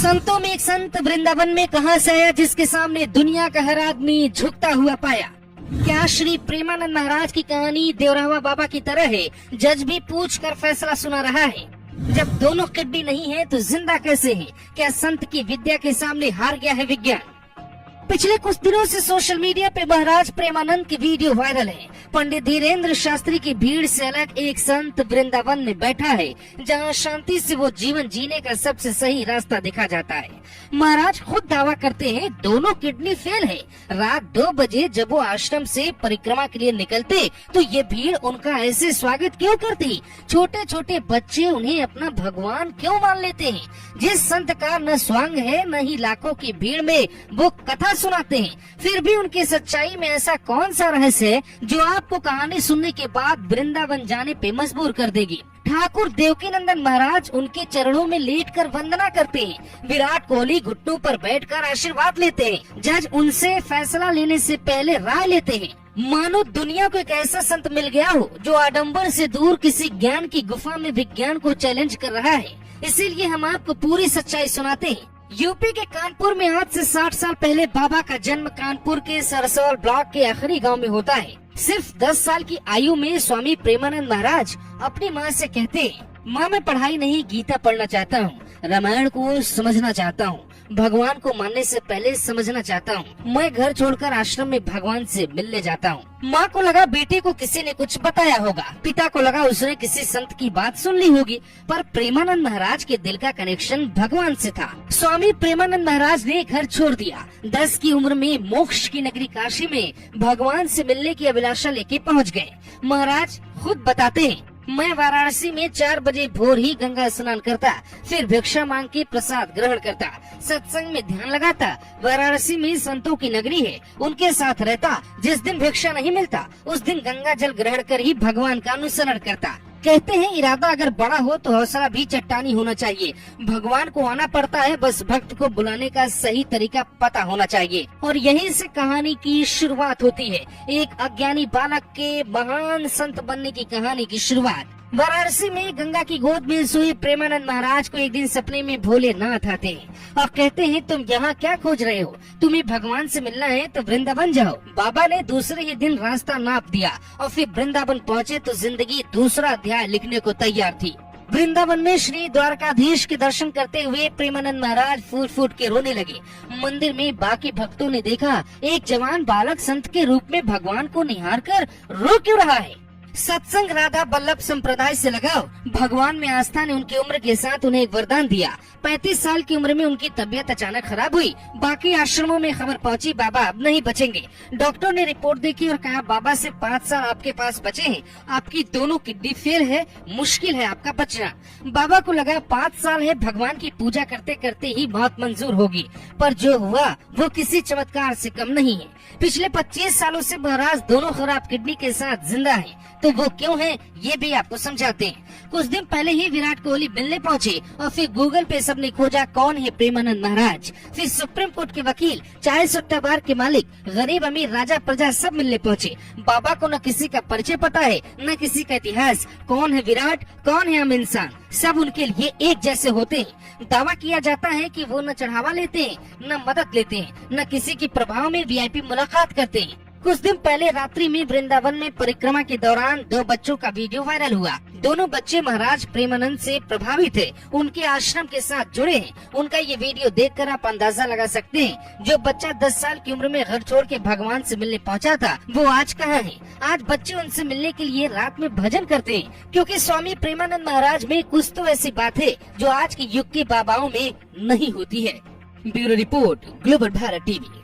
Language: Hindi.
संतों में एक संत वृंदावन में कहां से आया जिसके सामने दुनिया का हर आदमी झुकता हुआ पाया। क्या श्री प्रेमानंद महाराज की कहानी देवरावा बाबा की तरह है? जज भी पूछ कर फैसला सुना रहा है। जब दोनों किडनी नहीं है तो जिंदा कैसे है? क्या संत की विद्या के सामने हार गया है विज्ञान? पिछले कुछ दिनों से सोशल मीडिया पे महाराज प्रेमानंद की वीडियो वायरल है। पंडित धीरेन्द्र शास्त्री की भीड़ से अलग एक संत वृंदावन में बैठा है, जहां शांति से वो जीवन जीने का सबसे सही रास्ता दिखा जाता है। महाराज खुद दावा करते हैं दोनों किडनी फेल है। रात 2 बजे जब वो आश्रम से परिक्रमा के लिए निकलते तो ये भीड़ उनका ऐसे स्वागत क्यों करती? छोटे छोटे बच्चे उन्हें अपना भगवान क्यों मान लेते हैं? जिस संत का न स्वांग है न ही लाखों की भीड़ में वो कथा सुनाते हैं, फिर भी उनकी सच्चाई में ऐसा कौन सा रहस्य है जो आपको कहानी सुनने के बाद वृंदावन जाने पे मजबूर कर देगी? ठाकुर देवकीनंदन महाराज उनके चरणों में लेटकर वंदना करते हैं। विराट कोहली घुटनों पर बैठकर आशीर्वाद लेते हैं। जज उनसे फैसला लेने से पहले राय लेते हैं। मानो दुनिया को एक ऐसा संत मिल गया हो जो आडंबर से दूर किसी ज्ञान की गुफा में विज्ञान को चैलेंज कर रहा है। इसीलिए हम आपको पूरी सच्चाई सुनाते हैं। यूपी के कानपुर में आज से 60 साल पहले बाबा का जन्म कानपुर के सरसौल ब्लॉक के आखिरी गांव में होता है। सिर्फ 10 साल की आयु में स्वामी प्रेमानंद महाराज अपनी माँ से कहते हैं, माँ मैं पढ़ाई नहीं गीता पढ़ना चाहता हूँ, रामायण को समझना चाहता हूँ, भगवान को मानने से पहले समझना चाहता हूँ। मैं घर छोड़कर आश्रम में भगवान से मिलने जाता हूँ। माँ को लगा बेटे को किसी ने कुछ बताया होगा, पिता को लगा उसने किसी संत की बात सुन ली होगी, पर प्रेमानंद महाराज के दिल का कनेक्शन भगवान से था। स्वामी प्रेमानंद महाराज ने घर छोड़ दिया। 10 की उम्र में मोक्ष की नगरी काशी में भगवान से मिलने की अभिलाषा लेके पहुँच गए। महाराज खुद बताते हैं, मैं वाराणसी में 4 बजे भोर ही गंगा स्नान करता, फिर भिक्षा मांग के प्रसाद ग्रहण करता, सत्संग में ध्यान लगाता। वाराणसी में संतों की नगरी है, उनके साथ रहता। जिस दिन भिक्षा नहीं मिलता उस दिन गंगा जल ग्रहण कर ही भगवान का अनुसरण करता। कहते हैं इरादा अगर बड़ा हो तो हौसला भी चट्टानी होना चाहिए। भगवान को आना पड़ता है, बस भक्त को बुलाने का सही तरीका पता होना चाहिए। और यहीं से कहानी की शुरुआत होती है। एक अज्ञानी बालक के महान संत बनने की कहानी की शुरुआत। वाराणसी में गंगा की गोद में सोए प्रेमानंद महाराज को एक दिन सपने में भोलेनाथ आते हैं और कहते हैं, तुम यहाँ क्या खोज रहे हो? तुम्हें भगवान से मिलना है तो वृंदावन जाओ। बाबा ने दूसरे ही दिन रास्ता नाप दिया और फिर वृंदावन पहुँचे तो जिंदगी दूसरा अध्याय लिखने को तैयार थी। वृंदावन में श्री द्वारकाधीश के दर्शन करते हुए प्रेमानंद महाराज फूट फूट के रोने लगे। मंदिर में बाकी भक्तों ने देखा एक जवान बालक संत के रूप में भगवान को निहार कर रो क्यों रहा है। सत्संग राधा बल्लभ संप्रदाय से लगाओ। भगवान में आस्था ने उनकी उम्र के साथ उन्हें एक वरदान दिया। 35 साल की उम्र में उनकी तबीयत अचानक खराब हुई। बाकी आश्रमों में खबर पहुंची, बाबा अब नहीं बचेंगे। डॉक्टर ने रिपोर्ट देखी और कहा, बाबा से 5 साल आपके पास बचे हैं, आपकी दोनों किडनी फेल है, मुश्किल है आपका बचना। बाबा को लगा 5 साल है, भगवान की पूजा करते करते ही मौत मंजूर होगी, पर जो हुआ वो किसी चमत्कार से कम नहीं है। पिछले 25 सालों से महाराज दोनों खराब किडनी के साथ जिंदा है, तो वो क्यों है ये भी आपको समझाते हैं। कुछ दिन पहले ही विराट कोहली मिलने पहुंचे और फिर गूगल पे सबने खोजा कौन है प्रेमानंद महाराज। फिर सुप्रीम कोर्ट के वकील, चाय सुट्टा बार के मालिक, गरीब अमीर, राजा प्रजा सब मिलने पहुंचे। बाबा को न किसी का परिचय पता है न किसी का इतिहास। कौन है विराट, कौन है आम इंसान, सब उनके लिए एक जैसे होते हैं। दावा किया जाता है कि वो न चढ़ावा लेते हैं, न मदद लेते हैं, न किसी के प्रभाव में वीआईपी मुलाकात करते हैं। कुछ दिन पहले रात्रि में वृंदावन में परिक्रमा के दौरान 2 बच्चों का वीडियो वायरल हुआ। दोनों बच्चे महाराज प्रेमानंद से प्रभावित थे, उनके आश्रम के साथ जुड़े हैं। उनका ये वीडियो देखकर आप अंदाजा लगा सकते हैं, जो बच्चा 10 साल की उम्र में घर छोड़ के भगवान से मिलने पहुंचा था, वो आज कहाँ है? आज बच्चे उनसे मिलने के लिए रात में भजन करते हैं, क्योंकि स्वामी प्रेमानंद महाराज में कुछ तो ऐसी बात है जो आज के युग के बाबाओं में नहीं होती है। Bureau report, global Bharat TV.